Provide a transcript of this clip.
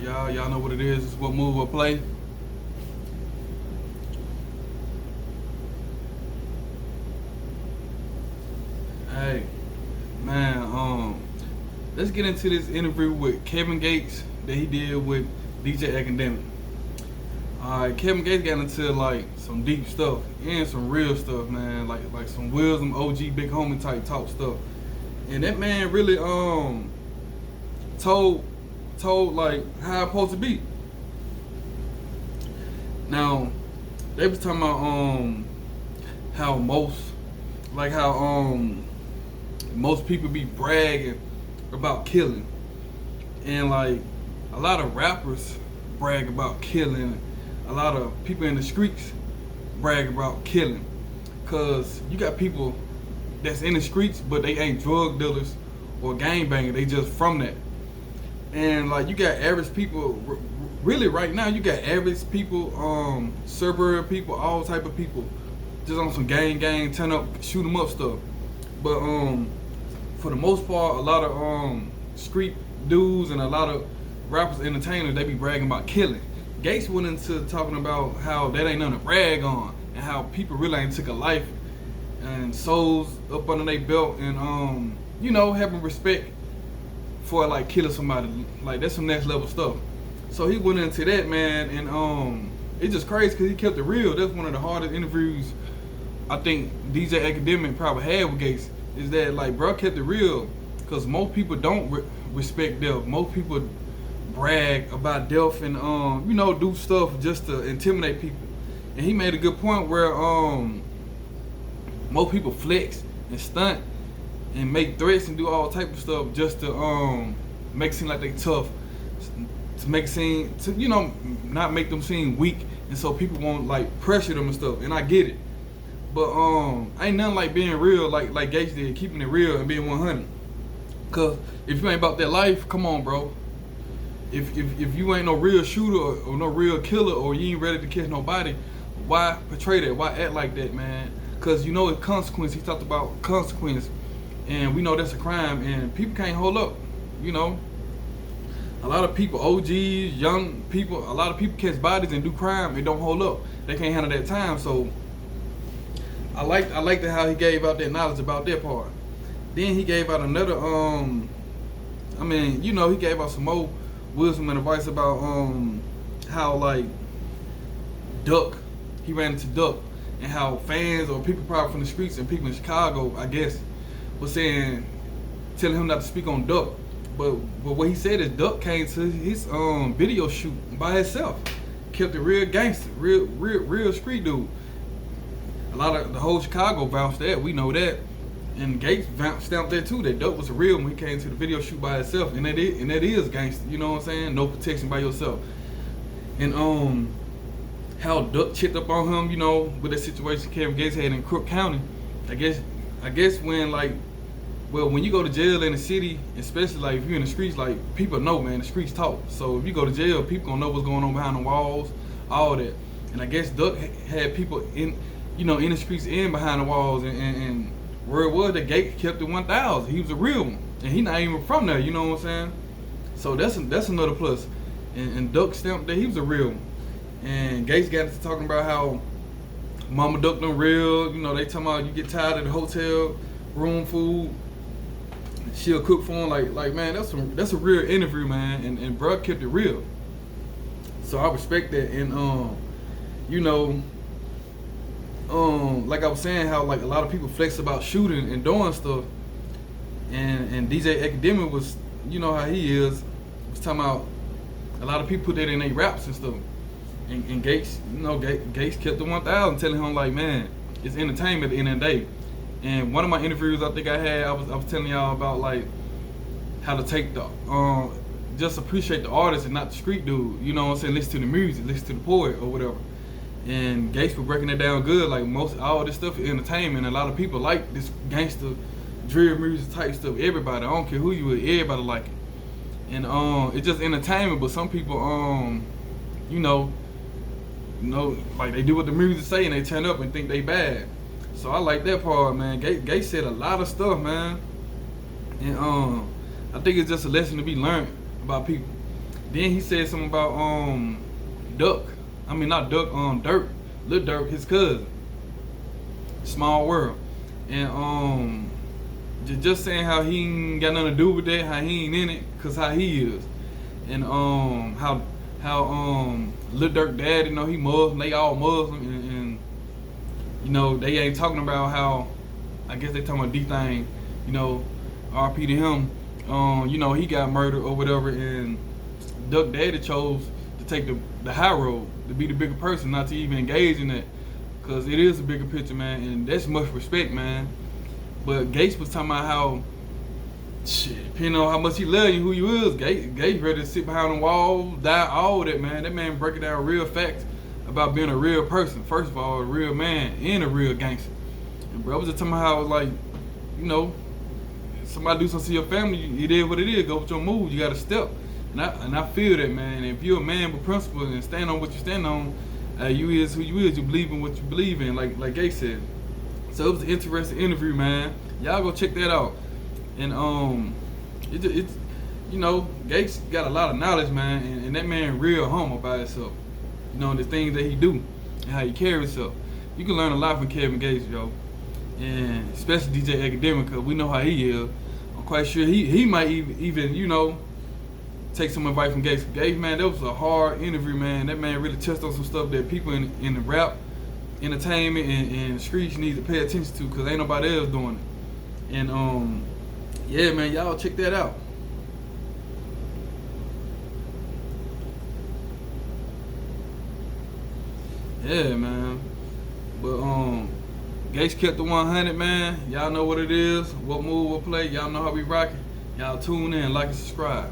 y'all. Y'all know what it is. It's what move or play. Hey, man. Let's get into this interview with Kevin Gates that he did with DJ Akademiks. Alright, Kevin Gates got into like some deep stuff and some real stuff, man. Like some wisdom, OG, big homie type talk stuff. And that man really told like how it's supposed to be. Now, they was talking about how most people be bragging about killing. And like a lot of rappers brag about killing. A lot of people in the streets brag about killing. Cause you got people that's in the streets but they ain't drug dealers or gangbangers, they just from that. And like you got average people, really right now you got average people, suburb people, all type of people, just on some gang, turn up, shoot 'em up stuff. But for the most part, a lot of street dudes and a lot of rappers, entertainers, they be bragging about killing. Gates went into talking about how that ain't nothing to brag on, and how people really ain't took a life and souls up under their belt, and having respect for like killing somebody. Like that's some next level stuff. So he went into that, man, and it's just crazy because he kept it real. That's one of the hardest interviews I think DJ Akademiks probably had with Gates. Is that like bro kept it real, because most people don't respect death. Most people brag about death and do stuff just to intimidate people. And he made a good point where most people flex and stunt and make threats and do all type of stuff just to make it seem like they tough, to make it seem not make them seem weak, and so people won't like pressure them and stuff. And I get it, but ain't nothing like being real, like Gates did, keeping it real and being 100. Cause if you ain't about that life, come on, bro. If you ain't no real shooter or no real killer, or you ain't ready to catch nobody, why portray that? Why act like that, man? Cause it's consequence. He talked about consequence, and we know that's a crime, and people can't hold up. A lot of people, OGs, young people, a lot of people catch bodies and do crime and don't hold up. They can't handle that time. So I liked how he gave out that knowledge about that part. Then he gave out another he gave out some more wisdom and advice about how like he ran into Duck, and how fans or people probably from the streets and people in Chicago, I guess, was telling him not to speak on Duck. But what he said is Duck came to his video shoot by himself, kept it real gangster, real street dude. A lot of the whole Chicago vouched that, we know that. And Gates stamped that too, that Duck was real when he came to the video shoot by himself, and that is gangster, you know what I'm saying? No protection by yourself. And how Duck chipped up on him, with that situation Kevin Gates had in Crook County. I guess when you go to jail in the city, especially like if you're in the streets, like people know, man, the streets talk. So if you go to jail, people gonna know what's going on behind the walls, all that. And I guess Duck had people in the streets and behind the walls, and where it was that Gates kept it 1,000. He was a real one, and he not even from there. You know what I'm saying? So that's another plus. And Duck stamped that he was a real one. And Gates got into talking about how Mama Duck done real. They talking about you get tired of the hotel room food, she'll cook for him. Like man, that's a real interview, man. And bro kept it real. So I respect that. And like I was saying, how like a lot of people flex about shooting and doing stuff, and DJ Akademiks was, how he was talking about a lot of people put that in their raps and stuff, and Gates, Gates kept the 1,000, telling him like, man, it's entertainment at the end of the day. And one of my interviews I think I had, I was telling y'all about like how to take the just appreciate the artist and not the street dude, you know what I'm saying? Listen to the music, listen to the poet or whatever. And Gates was breaking it down good. Like all this stuff is entertainment. A lot of people like this gangster, drill music type stuff. Everybody, I don't care who you is, everybody like it. And it's just entertainment. But some people, like they do what the music say and they turn up and think they bad. So I like that part, man. Gates said a lot of stuff, man. And I think it's just a lesson to be learned about people. Then he said something about Duck. I mean not Duck, Dirk, Lil Durk, his cousin. Small world. And just saying how he ain't got nothing to do with that, how he ain't in it, cause how he is. And how Lil Durk dad, you know, he Muslim, they all Muslim, and you know, they ain't talking about how, I guess they talking about D-Thing, you know, RP to him, you know, he got murdered or whatever, and Duck Daddy chose to take the high road, to be the bigger person, not to even engage in that, because it is a bigger picture, man, and that's much respect, man. But Gates was talking about how, shit, depending on how much he love you, who you is, Gates ready to sit behind the wall, die, all that, man. That man breaking down real facts about being a real person. First of all, a real man and a real gangster. And bro, I was just talking about how, like, you know, somebody do something to your family, it is what it is. Go with your move. You got to step. And I feel that, man. And if you're a man with principle and stand on what you stand on, you is who you is. You believe in what you believe in, like Gates said. So it was an interesting interview, man. Y'all go check that out. And it's you know, Gates got a lot of knowledge, man, and that man real humble by himself. You know, the things that he do and how he carry himself. You can learn a lot from Kevin Gates, yo. And especially DJ Akademiks, because we know how he is. I'm quite sure he might even, you know, take some advice from Gates. Gates, man, that was a hard interview, man. That man really touched on some stuff that people in the rap, entertainment, and streets need to pay attention to, because ain't nobody else doing it. And yeah, man, y'all check that out. Yeah, man. But Gates kept the 100, man. Y'all know what it is, what move, what play. Y'all know how we rocking. Y'all tune in, like and subscribe.